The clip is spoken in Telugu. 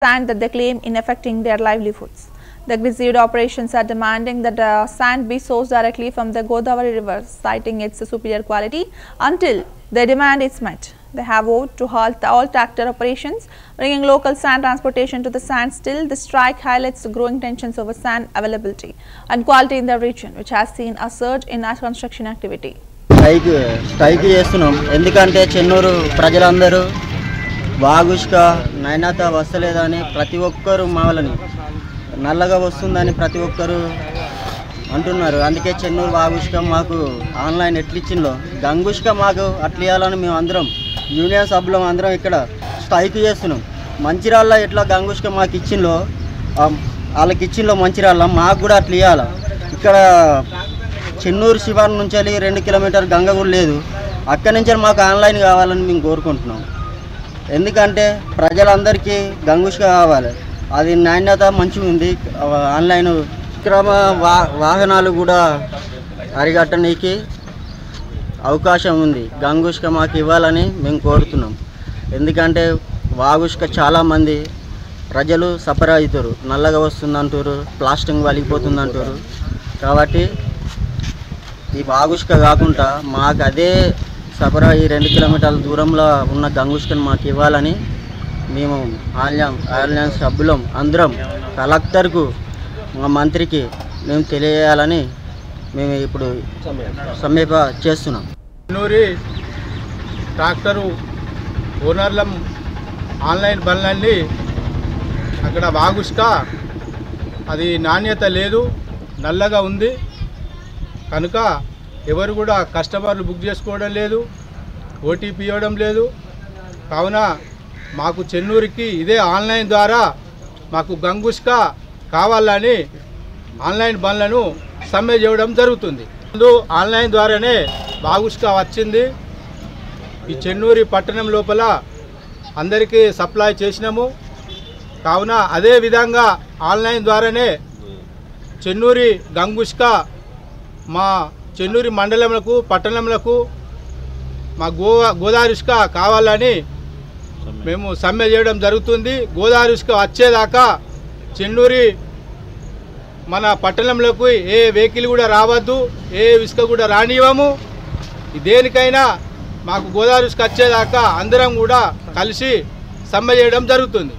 sand that they claim in affecting their livelihoods. The aggressive operations are demanding that the sand be sourced directly from the Godavari river, citing its superior quality. Until their demand is met, they have vowed to halt all tractor operations, bringing local sand transportation to the sand. Still, the strike highlights the growing tensions over sand availability and quality in the region, which has seen a surge in construction activity. Strike చేస్తున్నాం ఎందుకంటే చెన్నూరు ప్రజలందరూ వాగుష్క నాణ్యత వస్తలేదని ప్రతి ఒక్కరు మావలని నల్లగా వస్తుందని ప్రతి ఒక్కరు అంటున్నారు. అందుకే చెన్నూరు వాగుష్క మాకు ఆన్లైన్ ఎట్లిచ్చిందో గంగుష్క మాకు అట్లా ఇవ్వాలని మేము అందరం యూనియన్ సభ్యులం అందరం ఇక్కడ స్ట్రైక్ చేస్తున్నాం. మంచిర్యాల ఎట్లా గంగుష్క మాకు ఇచ్చిందో వాళ్ళకి ఇచ్చిందో మంచిర్యాల మాకు కూడా అట్లా ఇవ్వాలి. ఇక్కడ చెన్నూరు శివారు నుంచి 2 కిలోమీటర్ గంగ కూడా లేదు. అక్కడి నుంచి మాకు ఆన్లైన్ కావాలని మేము కోరుకుంటున్నాం. ఎందుకంటే ప్రజలందరికీ గంగుష్క కావాలి, అది నాణ్యత మంచిగా ఉంది. ఆన్లైన్ క్రమ వాహనాలు కూడా అరిగట్టడానికి అవకాశం ఉంది. గంగుష్క మాకు ఇవ్వాలని మేము కోరుతున్నాం. ఎందుకంటే వాగుష్క చాలామంది ప్రజలు సఫర్ అవుతారు, నల్లగా వస్తుందంటారు, ప్లాస్టింగ్ వలిగిపోతుందంటారు. కాబట్టి ఈ వాగుష్క కాకుండా మాకు అదే సఫరా ఈ 2 కిలోమీటర్ల దూరంలో ఉన్న గంగుష్కను మాకు ఇవ్వాలని మేము ఆన్లైన్ సభ్యులం అందరం కలెక్టర్కు మా మంత్రికి మేము తెలియజేయాలని మేము ఇప్పుడు సమీప చేస్తున్నాం. చెన్నూరి ట్రాక్టరు ఓనర్ల ఆన్లైన్ బండ్లన్నీ అక్కడ వాగుష్క అది నాణ్యత లేదు, నల్లగా ఉంది కనుక ఎవరు కూడా కస్టమర్లు బుక్ చేసుకోవడం లేదు, ఓటీపీ ఇవ్వడం లేదు. కావున మాకు చెన్నూరుకి ఇదే ఆన్లైన్ ద్వారా మాకు గంగుష్క కావాలని ఆన్లైన్ బండ్లను సమ్మె చేయడం జరుగుతుంది. ఆన్లైన్ ద్వారానే వాగుష్క వచ్చింది. ఈ చెన్నూరి పట్టణం లోపల అందరికీ సప్లై చేసినాము. కావున అదే విధంగా ఆన్లైన్ ద్వారానే చెన్నూరి గంగుష్క మా చెన్నూరి మండలములకు పట్టణములకు మా గోదావరి ఇసుక కావాలని మేము సమ్మె చేయడం జరుగుతుంది. గోదావరి ఇసుక వచ్చేదాకా చెన్నూరి మన పట్టణంలోకి ఏ వెహికల్ కూడా రావద్దు, ఏ ఇసుక కూడా రానివ్వము. దేనికైనా మాకు గోదావరి ఇసుక వచ్చేదాకా అందరం కూడా కలిసి సమ్మె చేయడం జరుగుతుంది.